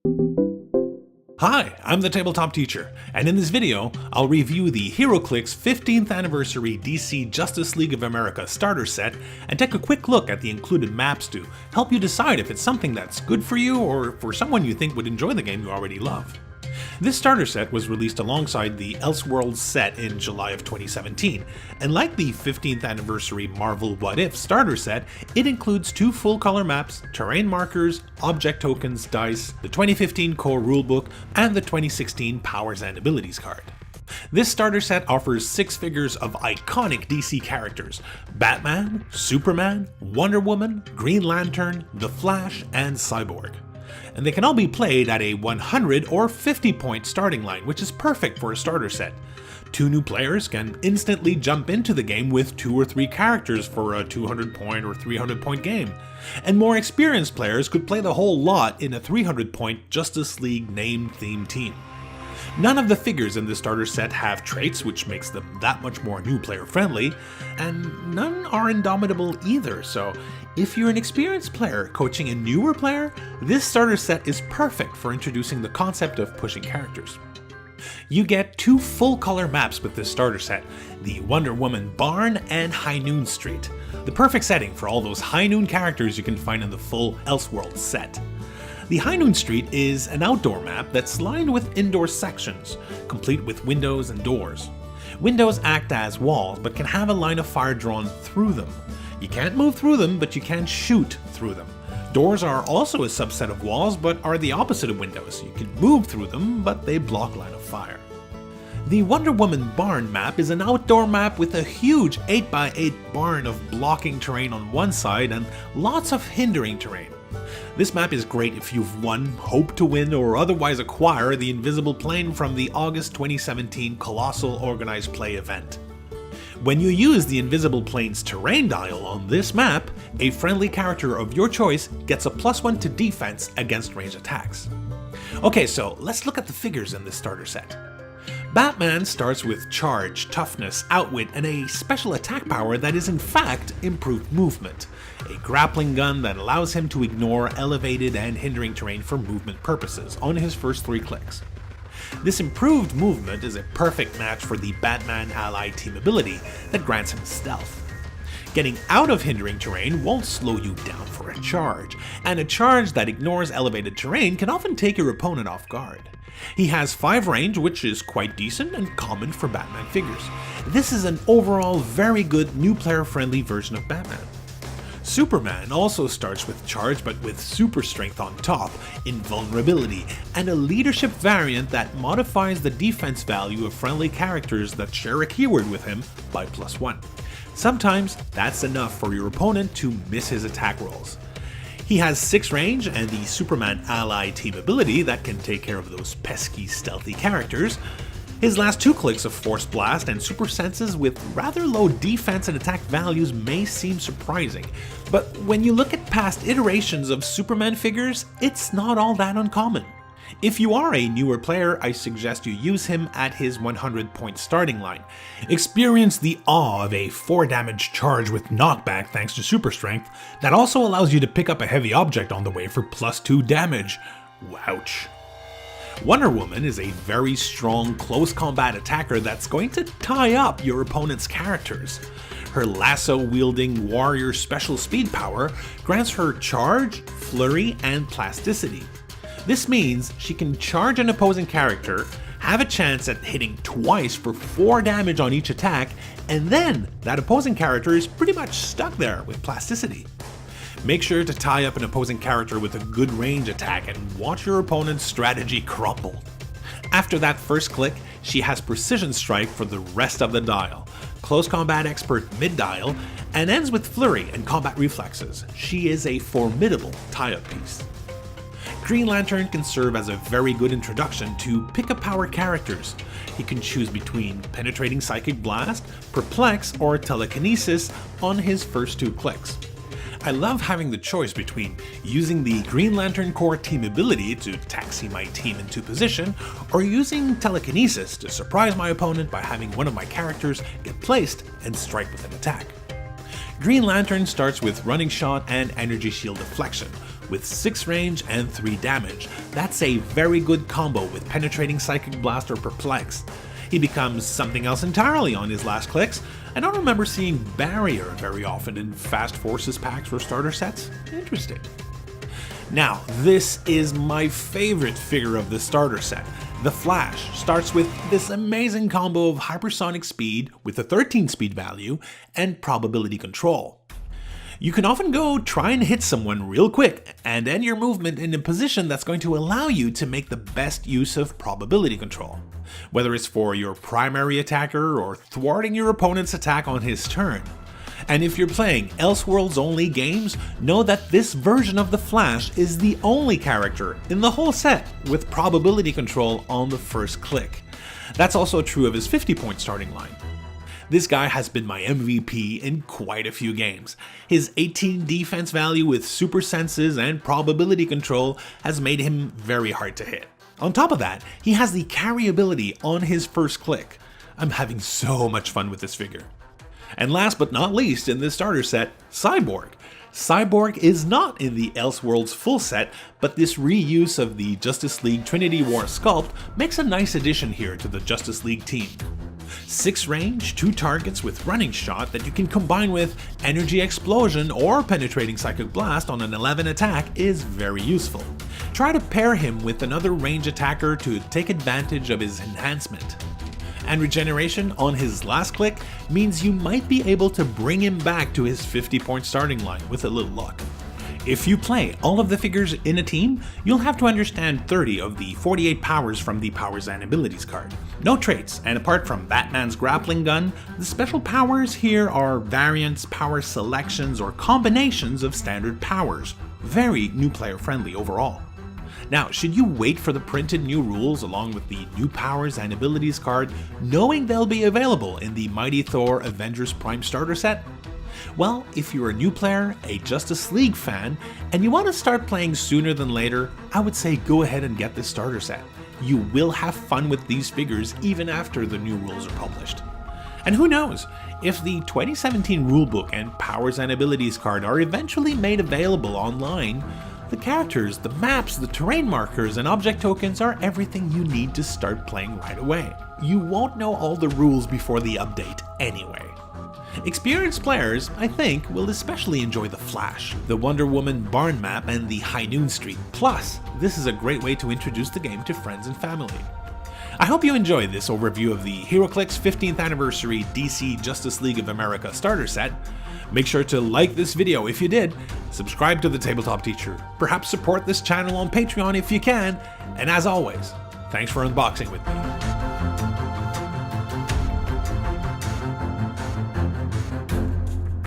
Hi, I'm the Tabletop Teacher, and in this video, I'll review the Heroclix 15th Anniversary DC Justice League of America starter set and take a quick look at the included maps to help you decide if it's something that's good for you or for someone you think would enjoy the game you already love. This starter set was released alongside the Elseworlds set in July of 2017, and like the 15th Anniversary Marvel What If starter set, it includes 2 full-color maps, terrain markers, object tokens, dice, the 2015 core rulebook, and the 2016 Powers and Abilities card. This starter set offers 6 figures of iconic DC characters: Batman, Superman, Wonder Woman, Green Lantern, The Flash, and Cyborg. And they can all be played at a 100 or 50 point starting line, which is perfect for a starter set. 2 new players can instantly jump into the game with 2 or 3 characters for a 200 point or 300 point game. And more experienced players could play the whole lot in a 300 point Justice League name-themed team. None of the figures in this starter set have traits, which makes them that much more new player friendly, and none are indomitable either, so if you're an experienced player coaching a newer player, this starter set is perfect for introducing the concept of pushing characters. You get 2 full-color maps with this starter set, the Wonder Woman Barn and High Noon Street, the perfect setting for all those High Noon characters you can find in the full Elseworlds set. The High Noon Street is an outdoor map that's lined with indoor sections, complete with windows and doors. Windows act as walls, but can have a line of fire drawn through them. You can't move through them, but you can shoot through them. Doors are also a subset of walls, but are the opposite of windows. You can move through them, but they block line of fire. The Wonder Woman Barn map is an outdoor map with a huge 8x8 barn of blocking terrain on one side and lots of hindering terrain. This map is great if you've won, hope to win, or otherwise acquire the Invisible Plane from the August 2017 Colossal Organized Play event. When you use the Invisible Plane's terrain dial on this map, a friendly character of your choice gets a +1 to defense against ranged attacks. Okay, so let's look at the figures in this starter set. Batman starts with charge, toughness, outwit, and a special attack power that is in fact improved movement, a grappling gun that allows him to ignore elevated and hindering terrain for movement purposes on his first 3 clicks. This improved movement is a perfect match for the Batman ally team ability that grants him stealth. Getting out of hindering terrain won't slow you down for a charge, and a charge that ignores elevated terrain can often take your opponent off guard. He has 5 range, which is quite decent and common for Batman figures. This is an overall very good new player friendly version of Batman. Superman also starts with charge but with super strength on top, invulnerability, and a leadership variant that modifies the defense value of friendly characters that share a keyword with him by +1. Sometimes that's enough for your opponent to miss his attack rolls. He has 6 range and the Superman ally team ability that can take care of those pesky stealthy characters. His last 2 clicks of Force Blast and Super Senses with rather low defense and attack values may seem surprising, but when you look at past iterations of Superman figures, it's not all that uncommon. If you are a newer player, I suggest you use him at his 100 point starting line. Experience the awe of a 4 damage charge with knockback thanks to super strength that also allows you to pick up a heavy object on the way for +2 damage. Wouch. Wonder Woman is a very strong close combat attacker that's going to tie up your opponent's characters. Her lasso-wielding warrior special speed power grants her charge, flurry, and plasticity. This means she can charge an opposing character, have a chance at hitting twice for 4 damage on each attack, and then that opposing character is pretty much stuck there with plasticity. Make sure to tie up an opposing character with a good range attack and watch your opponent's strategy crumble. After that first click, she has Precision Strike for the rest of the dial, Close Combat Expert mid-dial, and ends with Flurry and Combat Reflexes. She is a formidable tie-up piece. Green Lantern can serve as a very good introduction to pick-a-power characters. He can choose between Penetrating Psychic Blast, Perplex, or Telekinesis on his first 2 clicks. I love having the choice between using the Green Lantern Core team ability to taxi my team into position, or using Telekinesis to surprise my opponent by having one of my characters get placed and strike with an attack. Green Lantern starts with Running Shot and Energy Shield Deflection, with 6 range and 3 damage. That's a very good combo with Penetrating Psychic Blast or Perplex. He becomes something else entirely on his last clicks. I don't remember seeing Barrier very often in Fast Forces packs or starter sets. Interesting. Now, this is my favorite figure of the starter set. The Flash starts with this amazing combo of hypersonic speed with a 13 speed value and probability control. You can often go try and hit someone real quick and end your movement in a position that's going to allow you to make the best use of probability control. Whether it's for your primary attacker or thwarting your opponent's attack on his turn. And if you're playing Elseworlds only games, know that this version of the Flash is the only character in the whole set with probability control on the first click. That's also true of his 50-point starting line. This guy has been my MVP in quite a few games. His 18 defense value with super senses and probability control has made him very hard to hit. On top of that, he has the carry ability on his first click. I'm having so much fun with this figure. And last but not least in this starter set, Cyborg. Cyborg is not in the Elseworlds full set, but this reuse of the Justice League Trinity War sculpt makes a nice addition here to the Justice League team. 6 range, 2 targets with running shot that you can combine with Energy Explosion or Penetrating Psychic Blast on an 11 attack is very useful. Try to pair him with another range attacker to take advantage of his enhancement. And regeneration on his last click means you might be able to bring him back to his 50-point starting line with a little luck. If you play all of the figures in a team, you'll have to understand 30 of the 48 powers from the Powers and Abilities card. No traits, and apart from Batman's grappling gun, the special powers here are variants, power selections, or combinations of standard powers. Very new player friendly overall. Now, should you wait for the printed new rules along with the new Powers and Abilities card, knowing they'll be available in the Mighty Thor Avengers Prime starter set? Well, if you're a new player, a Justice League fan, and you want to start playing sooner than later, I would say go ahead and get this starter set. You will have fun with these figures even after the new rules are published. And who knows, if the 2017 rulebook and Powers and Abilities card are eventually made available online, the characters, the maps, the terrain markers, and object tokens are everything you need to start playing right away. You won't know all the rules before the update anyway. Experienced players, I think, will especially enjoy the Flash, the Wonder Woman barn map, and the High Noon Street. Plus, this is a great way to introduce the game to friends and family. I hope you enjoyed this overview of the Heroclix 15th Anniversary DC Justice League of America starter set. Make sure to like this video if you did, subscribe to the Tabletop Teacher, perhaps support this channel on Patreon if you can, and as always, thanks for unboxing with me.